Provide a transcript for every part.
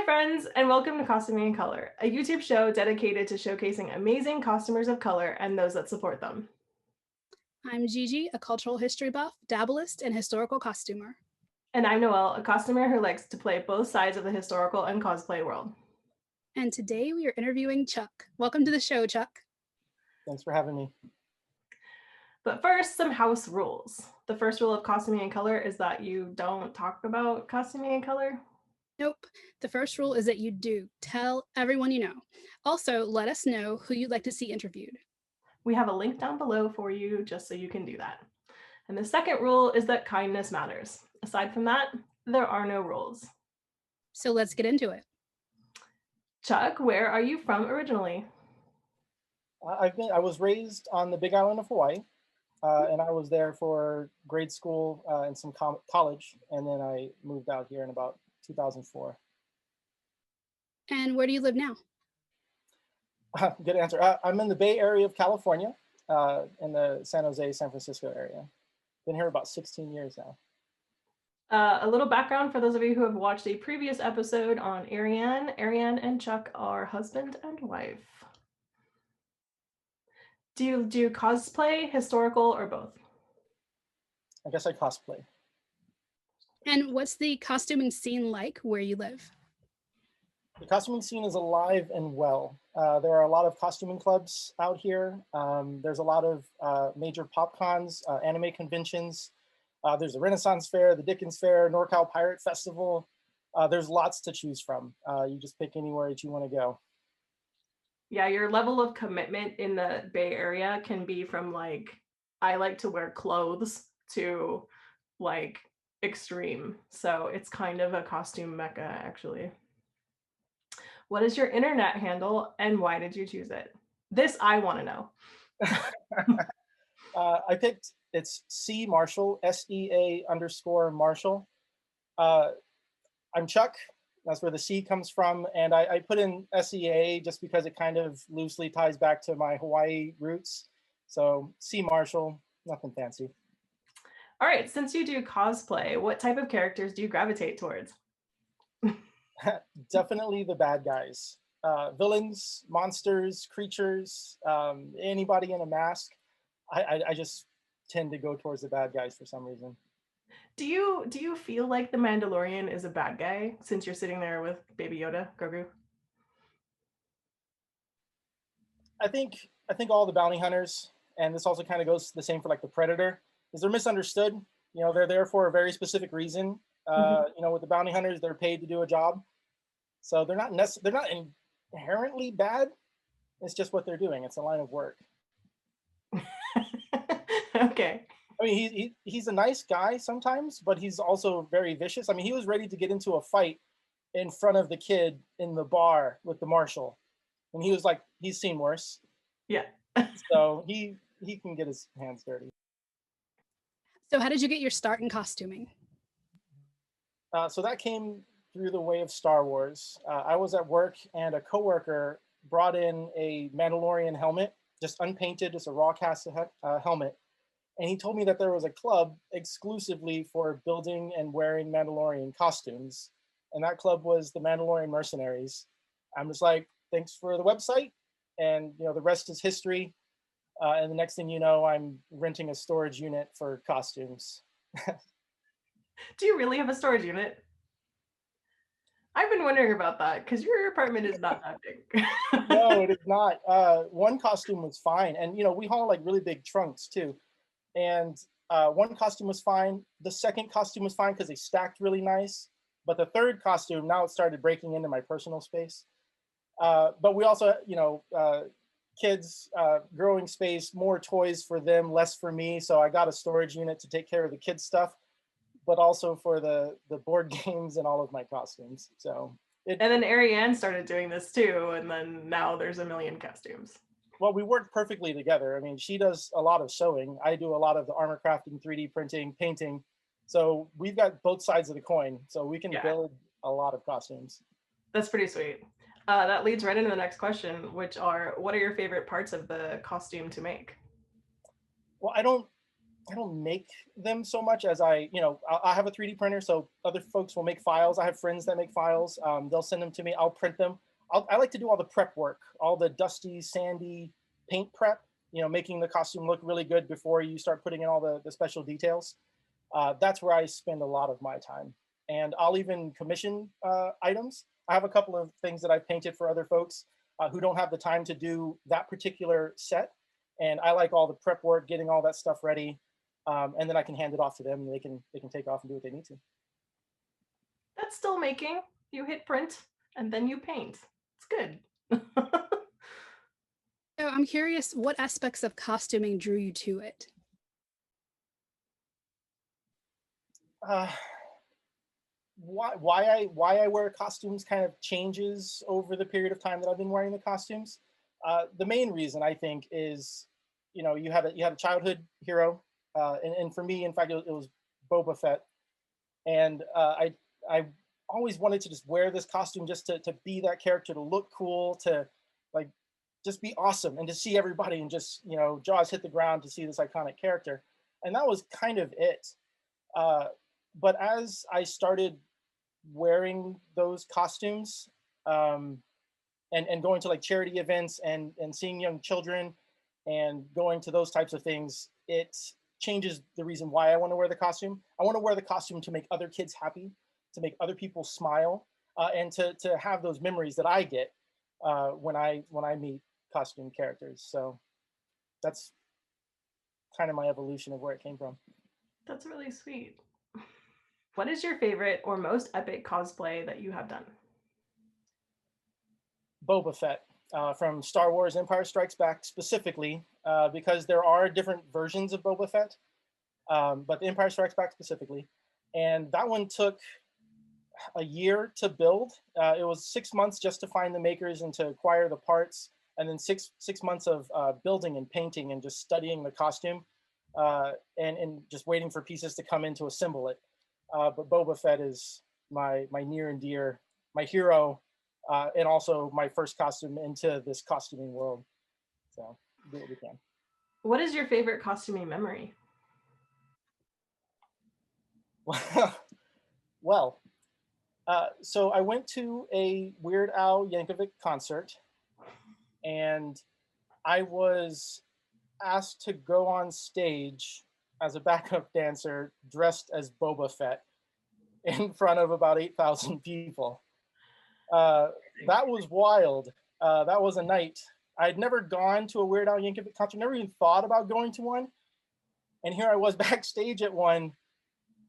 friends, and welcome to Costuming in Color, a YouTube show dedicated to showcasing amazing costumers of color and those that support them. I'm Gigi, a cultural history buff, dabblist, and historical costumer. And I'm Noelle, a costumer who likes to play both sides of the historical and cosplay world. And today we are interviewing Chuck. Welcome to the show, Chuck. Thanks for having me. But first, some house rules. The first rule of Costuming in Color is that you don't talk about costuming in color. Nope. The first rule is that you do. Tell everyone you know. Also, let us know who you'd like to see interviewed. We have a link down below for you just so you can do that. And the second rule is that kindness matters. Aside from that, there are no rules. So let's get into it. Chuck, where are you from originally? I was raised on the Big Island of Hawaii, and I was there for grade school and some college, and then I moved out here in about 2004. And where do you live now? Good answer. I'm in the Bay Area of California, in the San Jose, San Francisco area. Been here about 16 years now. A little background for those of you who have watched a previous episode on Ariane. Ariane and Chuck are husband and wife. Do you do cosplay, historical, or both? I guess I cosplay. And what's the costuming scene like where you live? The costuming scene is alive and well. There are a lot of costuming clubs out here. There's a lot of major pop cons, anime conventions. There's the Renaissance Fair, the Dickens Fair, NorCal Pirate Festival. There's lots to choose from. You just pick anywhere that you want to go. Yeah, your level of commitment in the Bay Area can be from like, I like to wear clothes to like extreme. So it's kind of a costume mecca, actually. What is your internet handle and why did you choose it? This I want to know. I picked, it's C Marshall, SEA_Marshall. I'm Chuck. That's where the C comes from. And I put in SEA just because it kind of loosely ties back to my Hawaii roots. So C Marshall, nothing fancy. All right, since you do cosplay, what type of characters do you gravitate towards? Definitely the bad guys. Villains, monsters, creatures, anybody in a mask. I just tend to go towards the bad guys for some reason. Do you feel like the Mandalorian is a bad guy since you're sitting there with Baby Yoda, Grogu? I think all the bounty hunters, and this also kind of goes the same for like the Predator, is they're misunderstood. You know, they're there for a very specific reason. You know, with the bounty hunters, they're paid to do a job, so they're not inherently bad. It's just what they're doing. It's a line of work. Okay. I mean, he's a nice guy sometimes, but he's also very vicious. I mean, he was ready to get into a fight in front of the kid in the bar with the marshal, and he was like, he's seen worse. Yeah. So he can get his hands dirty. So how did you get your start in costuming? So that came through the way of Star Wars. I was at work and a coworker brought in a Mandalorian helmet, just unpainted, just a raw cast helmet. And he told me that there was a club exclusively for building and wearing Mandalorian costumes. And that club was the Mandalorian Mercenaries. I'm just like, thanks for the website. And, you know, the rest is history. And the next thing you know, I'm renting a storage unit for costumes. Do you really have a storage unit? I've been wondering about that because your apartment is not that big. No, it is not. One costume was fine. And, you know, we haul like really big trunks too. And one costume was fine. The second costume was fine because they stacked really nice. But the third costume, now it started breaking into my personal space. But we also, you know, kids, growing space, more toys for them, less for me. So I got a storage unit to take care of the kids' stuff, but also for the board games and all of my costumes. So and then Ariane started doing this too. And then now there's a million costumes. Well, we work perfectly together. I mean, she does a lot of sewing. I do a lot of the armor crafting, 3D printing, painting. So we've got both sides of the coin. So we can build a lot of costumes. That's pretty sweet. That leads right into the next question, which are, what are your favorite parts of the costume to make? Well, I don't I don't make them so much as I have a 3D printer, so other folks will make files. I have friends that make files. They'll send them to me. I'll print them. I like to do all the prep work, all the dusty, sandy paint prep, making the costume look really good before you start putting in all the special details. That's where I spend a lot of my time. And I'll even commission items. I have a couple of things that I've painted for other folks who don't have the time to do that particular set. And I like all the prep work, getting all that stuff ready. And then I can hand it off to them and they can take off and do what they need to. That's still making. You hit print and then you paint. It's good. So I'm curious, what aspects of costuming drew you to it? Why I wear costumes kind of changes over the period of time that I've been wearing the costumes. The main reason I think is, you had a childhood hero, and for me, in fact, it was Boba Fett, and I always wanted to just wear this costume just to be that character, to look cool, to like just be awesome, and to see everybody and just jaws hit the ground to see this iconic character, and that was kind of it. But as I started wearing those costumes, and going to like charity events and seeing young children and going to those types of things, it changes the reason why I want to wear the costume. I want to wear the costume to make other kids happy, to make other people smile, and to have those memories that I get when I meet costume characters. So that's kind of my evolution of where it came from. That's really sweet. What is your favorite or most epic cosplay that you have done? Boba Fett from Star Wars Empire Strikes Back specifically, because there are different versions of Boba Fett, but the Empire Strikes Back specifically. And that one took a year to build. It was 6 months just to find the makers and to acquire the parts, and then six months of building and painting and just studying the costume, and just waiting for pieces to come in to assemble it. But Boba Fett is my near and dear, my hero, and also my first costume into this costuming world. So do what we can. What is your favorite costuming memory? Well, so I went to a Weird Al Yankovic concert, and I was asked to go on stage as a backup dancer dressed as Boba Fett in front of about 8,000 people. That was wild. That was a night. I'd never gone to a Weird Al Yankovic concert, never even thought about going to one. And here I was backstage at one,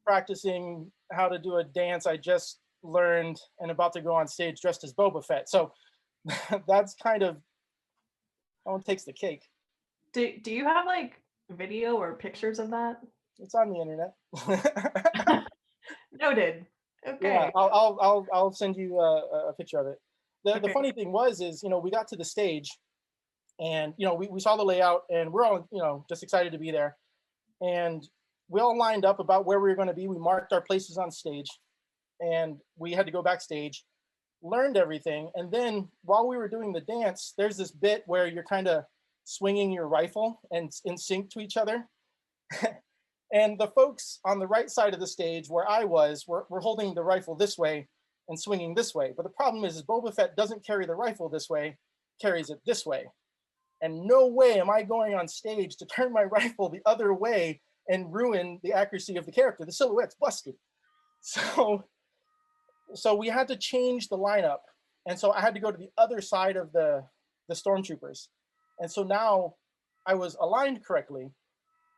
practicing how to do a dance I just learned and about to go on stage dressed as Boba Fett. So that's kind of, that one takes the cake. Do you have like video or pictures of that? It's on the internet. Noted. Okay. Yeah, I'll send you a picture of it. The Okay. funny thing was we got to the stage, and we saw the layout, and we're all just excited to be there, and we all lined up about where we were going to be. We marked our places on stage, and we had to go backstage, learned everything, and then while we were doing the dance, there's this bit where you're kind of swinging your rifle and in sync to each other. And the folks on the right side of the stage where I was were holding the rifle this way and swinging this way. But the problem is Boba Fett doesn't carry the rifle this way, carries it this way. And no way am I going on stage to turn my rifle the other way and ruin the accuracy of the character. The silhouette's busted. So we had to change the lineup. And so I had to go to the other side of the stormtroopers. And so now I was aligned correctly,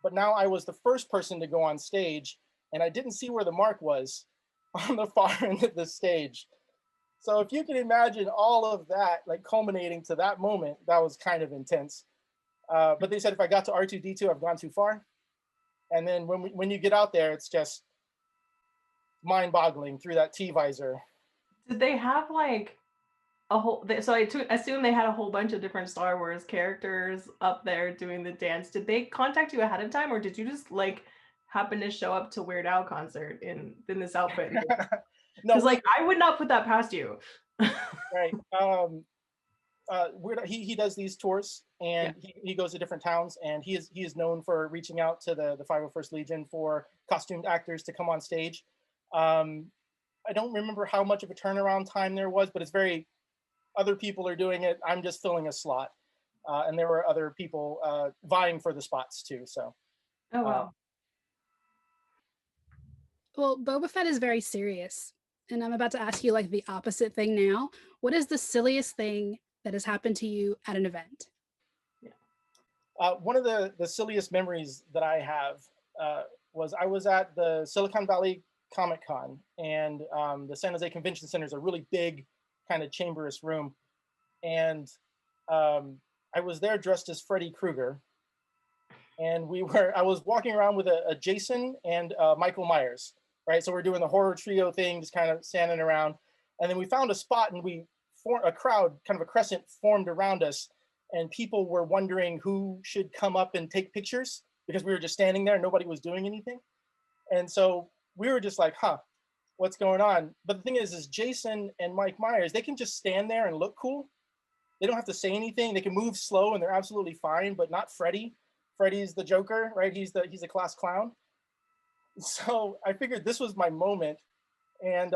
but now I was the first person to go on stage, and I didn't see where the mark was on the far end of the stage. So if you can imagine all of that, like culminating to that moment, that was kind of intense. But they said if I got to R2-D2, I've gone too far. And then when you get out there, it's just mind-boggling through that T-visor. Did they have like a whole? So I assume they had a whole bunch of different Star Wars characters up there doing the dance. Did they contact you ahead of time, or did you just like happen to show up to Weird Al concert in this outfit? No, because like I would not put that past you. Right. he does these tours, and Yeah. he goes to different towns, and he is known for reaching out to the 501st Legion for costumed actors to come on stage. Um, I don't remember how much of a turnaround time there was, but it's very, other people are doing it. I'm just filling a slot. And there were other people vying for the spots too. So, Oh uh, wow. Well, Boba Fett is very serious. And I'm about to ask you like the opposite thing now. What is the silliest thing that has happened to you at an event? Yeah. one of the silliest memories that I have was I was at the Silicon Valley Comic Con, and the San Jose Convention Center is a really big, kind of chamberous room, and I was there dressed as Freddy Krueger, and I was walking around with a Jason and Michael Myers, right? So we're doing the horror trio thing, just kind of standing around, and then we found a spot, and a crowd, kind of a crescent, formed around us, and people were wondering who should come up and take pictures because we were just standing there, and nobody was doing anything, and so we were just like, huh, what's going on? But the thing is Jason and Mike Myers, they can just stand there and look cool. They don't have to say anything. They can move slow and they're absolutely fine, but not Freddy. Freddy's the Joker, right? He's a class clown. So I figured this was my moment. And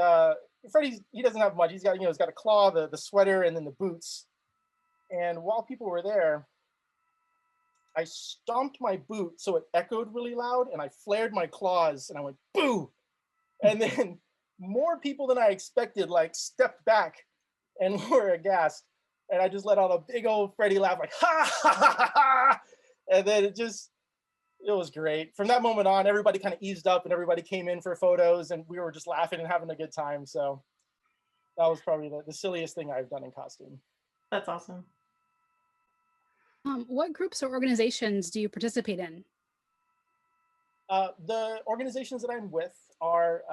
he doesn't have much. He's got a claw, the sweater, and then the boots. And while people were there, I stomped my boot so it echoed really loud, and I flared my claws, and I went boo. And then more people than I expected like stepped back and were aghast. And I just let out a big old Freddy laugh, like ha ha ha ha, ha. And then it was great. From that moment on, everybody kind of eased up and everybody came in for photos, and we were just laughing and having a good time. So that was probably the silliest thing I've done in costume. That's awesome. What groups or organizations do you participate in? The organizations that I'm with are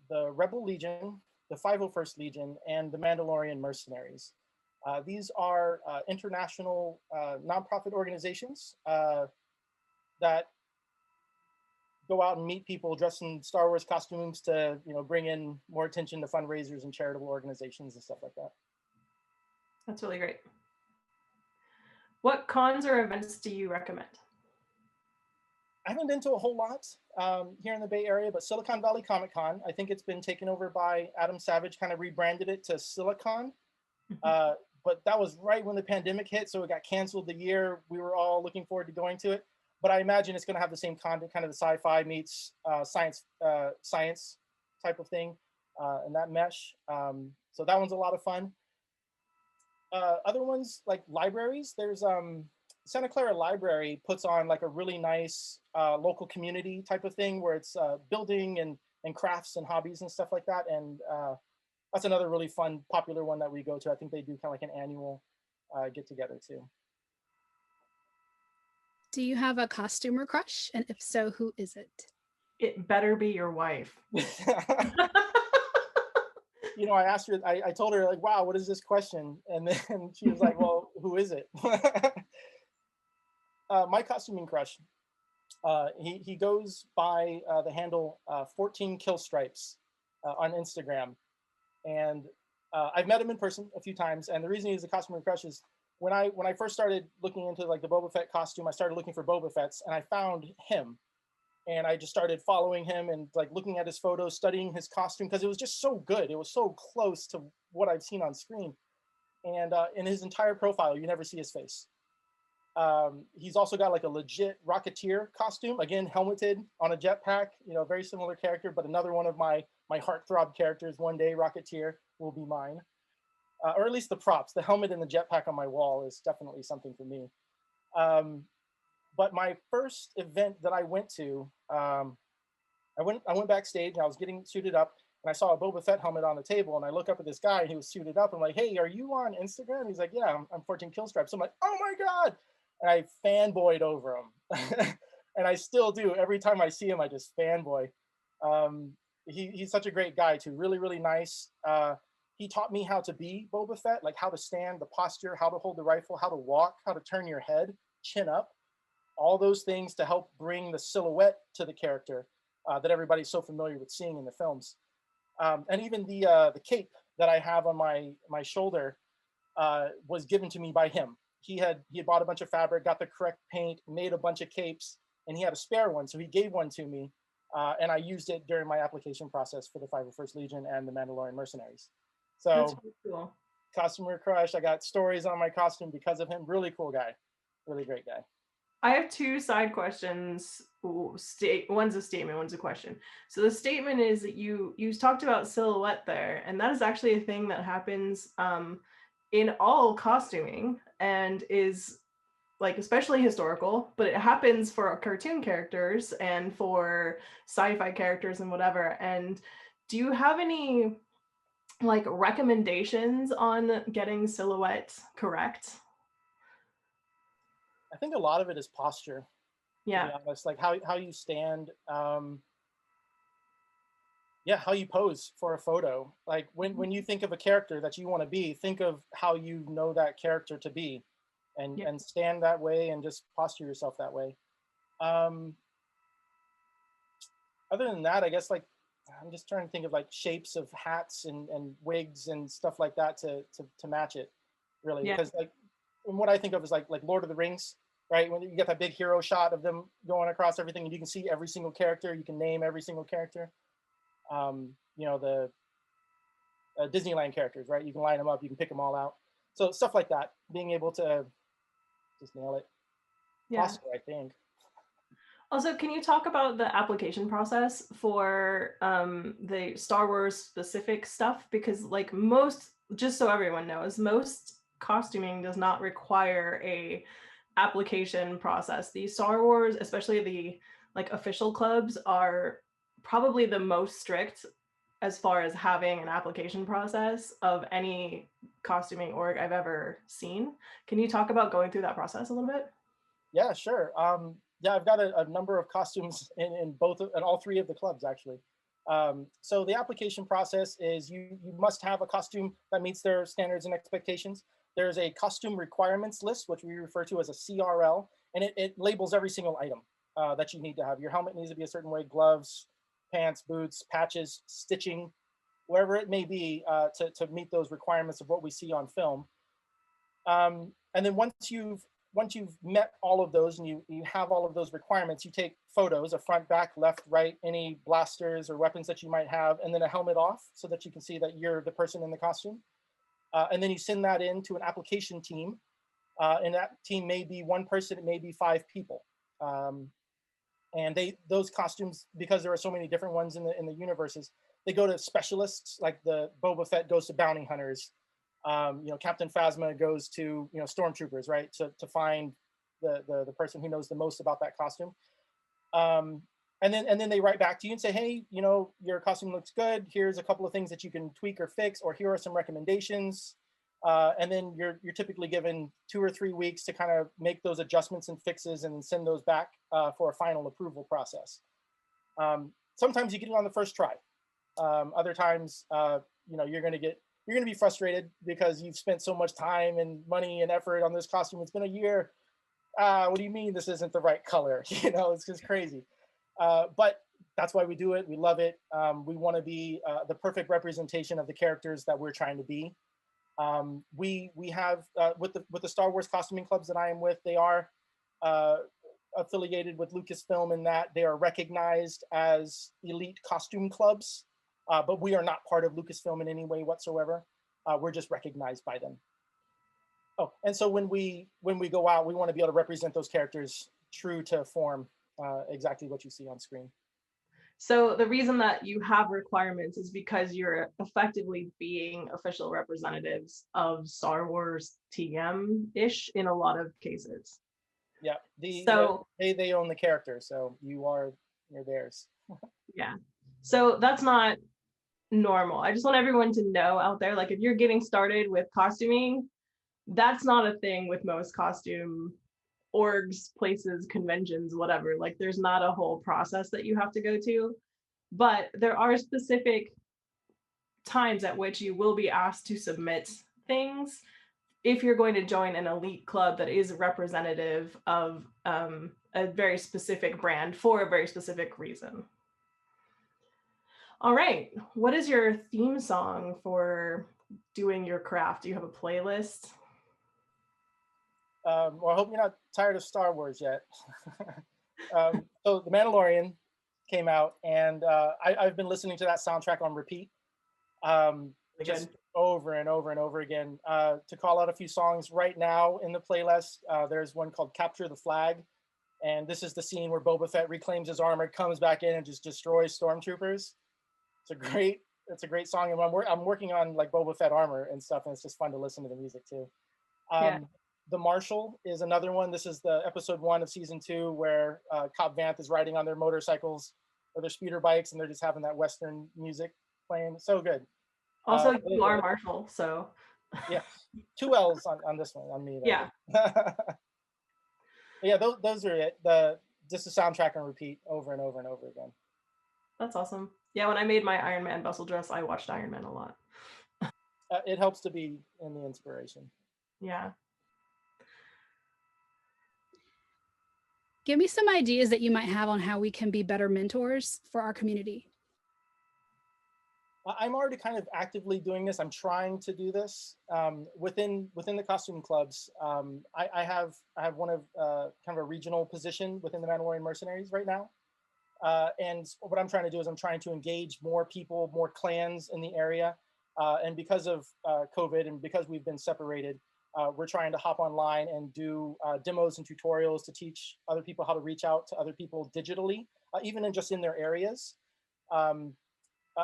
the Rebel Legion, the 501st Legion, and the Mandalorian Mercenaries. These are international nonprofit organizations that go out and meet people dressed in Star Wars costumes to, bring in more attention to fundraisers and charitable organizations and stuff like that. That's really great. What cons or events do you recommend? I haven't been to a whole lot here in the Bay Area, but Silicon Valley Comic Con, I think it's been taken over by Adam Savage, kind of rebranded it to Silicon. But that was right when the pandemic hit, so it got canceled the year we were all looking forward to going to it. But I imagine it's going to have the same content, kind of the sci-fi meets science type of thing, and that mesh. So that one's a lot of fun. Other ones like libraries, there's Santa Clara Library puts on like a really nice local community type of thing where it's building and crafts and hobbies and stuff like that. And that's another really fun, popular one that we go to. I think they do kind of like an annual get together too. Do you have a costumer crush? And if so, who is it? It better be your wife. I asked her, I told her, like, wow, what is this question? And then she was like, well, who is it? My costuming crush, he goes by the handle 14 Kill Stripes on Instagram. And I've met him in person a few times. And the reason he's a costuming crush is when I first started looking into like the Boba Fett costume, I started looking for Boba Fett's, and I found him. And I just started following him and like looking at his photos, studying his costume, because it was just so good. It was so close to what I've seen on screen. And in his entire profile, you never see his face. He's also got like a legit Rocketeer costume, again, helmeted on a jetpack, very similar character, but another one of my heartthrob characters. One day, Rocketeer will be mine. Or at least the props. The helmet and the jetpack on my wall is definitely something for me. But my first event that I went to, I went backstage and I was getting suited up, and I saw a Boba Fett helmet on the table, and I look up at this guy and he was suited up. I'm like, hey, are you on Instagram? He's like, yeah, I'm 14 Kill Stripes. So I'm like, oh my God. And I fanboyed over him. And I still do. Every time I see him, I just fanboy. He's such a great guy too. Really, really nice. He taught me how to be Boba Fett, like how to stand, the posture, how to hold the rifle, how to walk, how to turn your head, chin up. All those things to help bring the silhouette to the character that everybody's so familiar with seeing in the films. And even the cape that I have on my shoulder, was given to me by him. He had bought a bunch of fabric, got the correct paint, made a bunch of capes, and he had a spare one, so he gave one to me, and I used it during my application process for the 501st Legion and the Mandalorian Mercenaries. That's So really cool. customer crush. I got stories on my costume because of him. Really cool guy, really great guy. I have two side questions. One's a statement, one's a question. So the statement is that you talked about silhouette there, and that is actually a thing that happens in all costuming and is like especially historical, but it happens for cartoon characters and for sci-fi characters and whatever. And do you have any like recommendations on getting silhouette correct? I think a lot of it is posture, to be Yeah. honest, like how you stand, yeah, how you pose for a photo. Like when you think of a character that you want to be, think of how you know that character to be, Yeah. and stand that way and just posture yourself that way. Um, Other than that, I guess like I'm just trying to think of like shapes of hats and wigs and stuff like that to match it, really. Yeah. Because like what I think of is like Lord of the Rings, right? When you get that big hero shot of them going across everything, and you can see every single character, you can name every single character. You know, the Disneyland characters, right? You can line them up, you can pick them all out. So stuff like that, being able to just nail it. Yeah. Posture, I think. Also, can you talk about the application process for the Star Wars specific stuff? Because like most, just so everyone knows, most costuming does not require a application process. The Star Wars, especially the like official clubs, are probably the most strict as far as having an application process of any costuming org I've ever seen. Can you talk about going through that process a little bit? Yeah, sure. Yeah, I've got a number of costumes in all three of the clubs actually. So the application process is you must have a costume that meets their standards and expectations. There's a costume requirements list, which we refer to as a CRL, and it labels every single item that you need to have. Your helmet needs to be a certain way, gloves, pants, boots, patches, stitching, wherever it may be, to meet those requirements of what we see on film. And then once you've met all of those and you have all of those requirements, you take photos of front, back, left, right, any blasters or weapons that you might have, and then a helmet off so that you can see that you're the person in the costume. And then you send that in to an application team. And that team may be one person, it may be 5 people. And those costumes, because there are so many different ones in the universes, they go to specialists, like the Boba Fett goes to bounty hunters. You know, Captain Phasma goes to, you know, stormtroopers, right? To find the person who knows the most about that costume. And then they write back to you and say, hey, you know, your costume looks good. Here's a couple of things that you can tweak or fix, or here are some recommendations. And then you're typically given 2 or 3 weeks to kind of make those adjustments and fixes and send those back for a final approval process. Sometimes you get it on the first try. Other times, you know, you're going to be frustrated because you've spent so much time and money and effort on this costume. It's been a year. What do you mean this isn't the right color? You know, it's just crazy. But that's why we do it. We love it. We want to be the perfect representation of the characters that we're trying to be. We have with the Star Wars costuming clubs that I am with, they are affiliated with Lucasfilm in that they are recognized as elite costume clubs. But we are not part of Lucasfilm in any way whatsoever. We're just recognized by them. Oh, and so when we go out, we want to be able to represent those characters true to form, exactly what you see on screen. So the reason that you have requirements is because you're effectively being official representatives of Star Wars TM-ish in a lot of cases. Yeah, they own the character, so you're theirs. Yeah. So that's not normal. I just want everyone to know out there, like if you're getting started with costuming, that's not a thing with most costume orgs, places, conventions, whatever. Like there's not a whole process that you have to go to, but there are specific times at which you will be asked to submit things if you're going to join an elite club that is representative of a very specific brand for a very specific reason. All right. What is your theme song for doing your craft? Do you have a playlist? Well, I hope you're not tired of Star Wars yet. So The Mandalorian came out, and I've been listening to that soundtrack on repeat, Really just good. over and over and over again. To call out a few songs right now in the playlist, there's one called "Capture the Flag," and this is the scene where Boba Fett reclaims his armor, comes back in, and just destroys stormtroopers. It's a great song, and I'm working on like Boba Fett armor and stuff, and it's just fun to listen to the music too. Yeah. The Marshal is another one. This is the episode 1 of season 2 where Cobb Vanth is riding on their motorcycles or their speeder bikes, and they're just having that Western music playing. So good. Also, you are Marshall, so Yeah, 2 L's on this one on me yeah, though. Yeah, those are it. Just the soundtrack on repeat over and over and over again. that's awesome. Yeah, when I made my Iron Man bustle dress, I watched Iron Man a lot. It helps to be in the inspiration. Yeah. Give me some ideas that you might have on how we can be better mentors for our community. I'm already kind of actively doing this. I'm trying to do this within the costume clubs. I have one of kind of a regional position within the Mandalorian Mercenaries right now, and what I'm trying to do is I'm trying to engage more people, more clans in the area. And because of COVID and because we've been separated, we're trying to hop online and do demos and tutorials to teach other people how to reach out to other people digitally, even in just in their areas. Um,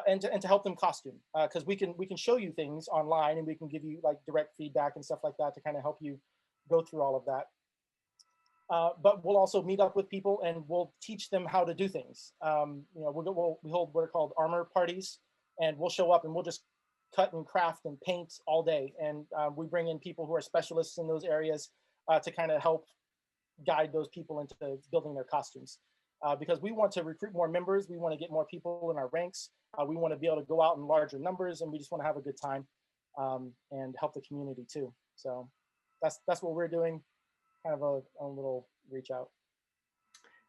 and to help them costume, because we can show you things online and we can give you like direct feedback and stuff like that to kind of help you go through all of that. But we'll also meet up with people and we'll teach them how to do things. We hold what are called armor parties, and we'll show up and we'll just cut and craft and paint all day. And we bring in people who are specialists in those areas to kind of help guide those people into building their costumes. Because we want to recruit more members, we want to get more people in our ranks, we want to be able to go out in larger numbers, and we just want to have a good time and help the community too. So that's what we're doing, kind of a little reach out.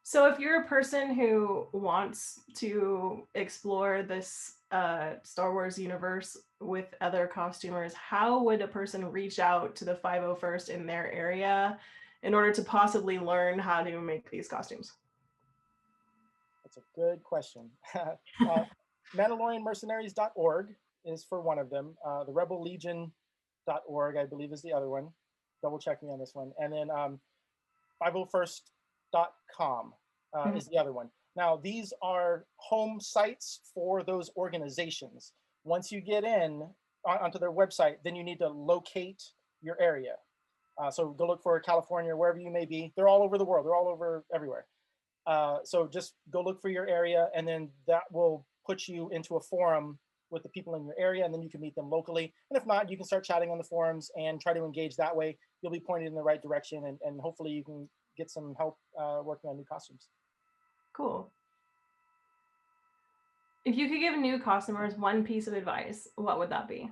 So if you're a person who wants to explore this Star Wars universe with other costumers, how would a person reach out to the 501st in their area in order to possibly learn how to make these costumes? That's a good question. MandalorianMercenaries.org is for one of them. The RebelLegion.org, I believe, is the other one. Double check me on this one. And then 501st.com is the other one. Now, these are home sites for those organizations. Once you get in onto their website, then you need to locate your area. So go look for California, wherever you may be. They're all over the world. They're all over everywhere. So just go look for your area, and then that will put you into a forum with the people in your area, and then you can meet them locally. And if not, you can start chatting on the forums and try to engage that way. You'll be pointed in the right direction, and hopefully you can get some help working on new costumes. Cool. If you could give new costumers one piece of advice, what would that be?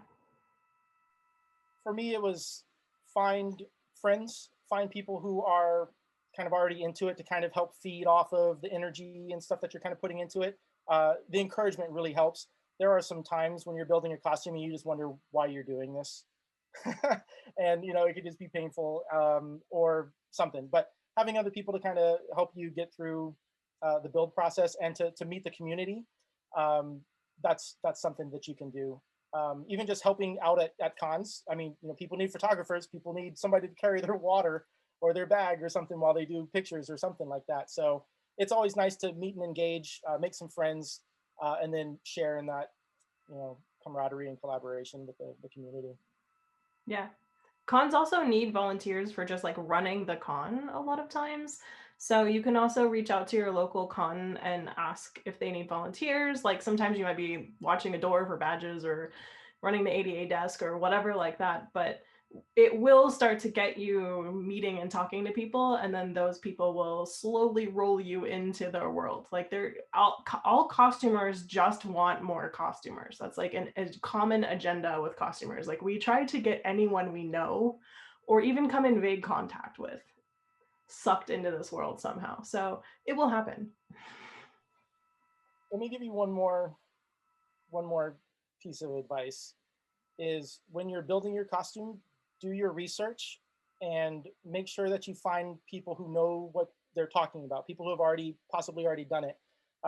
For me, it was find friends, find people who are kind of already into it to kind of help feed off of the energy and stuff that you're kind of putting into it. The encouragement really helps. There are some times when you're building a costume and you just wonder why you're doing this. And it could just be painful or something, but having other people to kind of help you get through the build process and to meet the community, that's something that you can do. Even just helping out at cons. I mean, people need photographers, people need somebody to carry their water or their bag or something while they do pictures or something like that. So it's always nice to meet and engage, make some friends, and then share in that camaraderie and collaboration with the community. Yeah. Cons also need volunteers for just like running the con a lot of times. So you can also reach out to your local con and ask if they need volunteers. Like sometimes you might be watching a door for badges or running the ADA desk or whatever like that, but it will start to get you meeting and talking to people, and then those people will slowly roll you into their world. Like they're all costumers just want more costumers. That's like a common agenda with costumers. Like we try to get anyone we know or even come in vague contact with sucked into this world somehow. So it will happen. Let me give you one more one more piece of advice is when you're building your costume, do your research and make sure that you find people who know what they're talking about, people who have possibly already done it.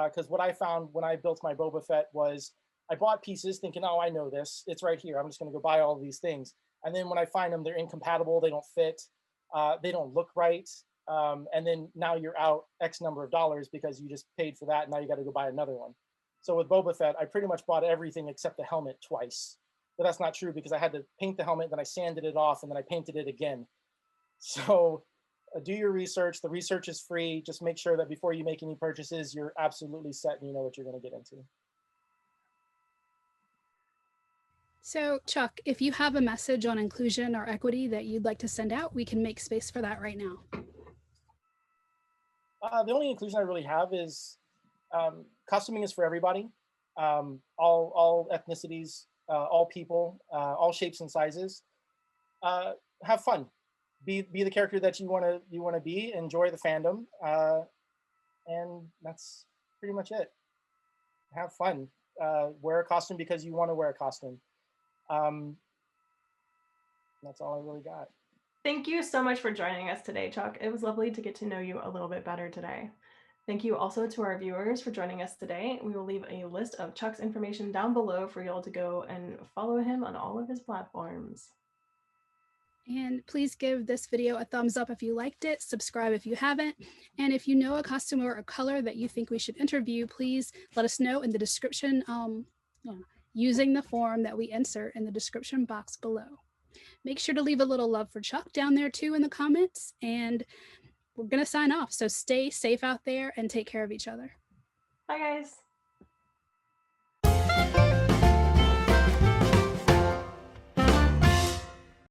Because what I found when I built my Boba Fett was I bought pieces thinking, oh, I know this. It's right here. I'm just going to go buy all of these things. And then when I find them, they're incompatible. They don't fit. They don't look right. And then now you're out X number of dollars because you just paid for that. And now you got to go buy another one. So with Boba Fett, I pretty much bought everything except the helmet twice. But that's not true because I had to paint the helmet, then I sanded it off, and then I painted it again. So do your research. The research is free. Just make sure that before you make any purchases, you're absolutely set and you know what you're going to get into. So Chuck, if you have a message on inclusion or equity that you'd like to send out, we can make space for that right now. The only inclusion I really have is costuming is for everybody, all ethnicities, all people, all shapes and sizes. Have fun. Be the character that you want to be. Enjoy the fandom, and that's pretty much it. Have fun. Wear a costume because you want to wear a costume. That's all I really got. Thank you so much for joining us today, Chuck. It was lovely to get to know you a little bit better today. Thank you also to our viewers for joining us today. We will leave a list of Chuck's information down below for y'all to go and follow him on all of his platforms. And please give this video a thumbs up if you liked it, subscribe if you haven't, and if you know a costume or a color that you think we should interview, please let us know in the description using the form that we insert in the description box below. Make sure to leave a little love for Chuck down there too in the comments, and we're going to sign off. So stay safe out there and take care of each other. Bye, guys.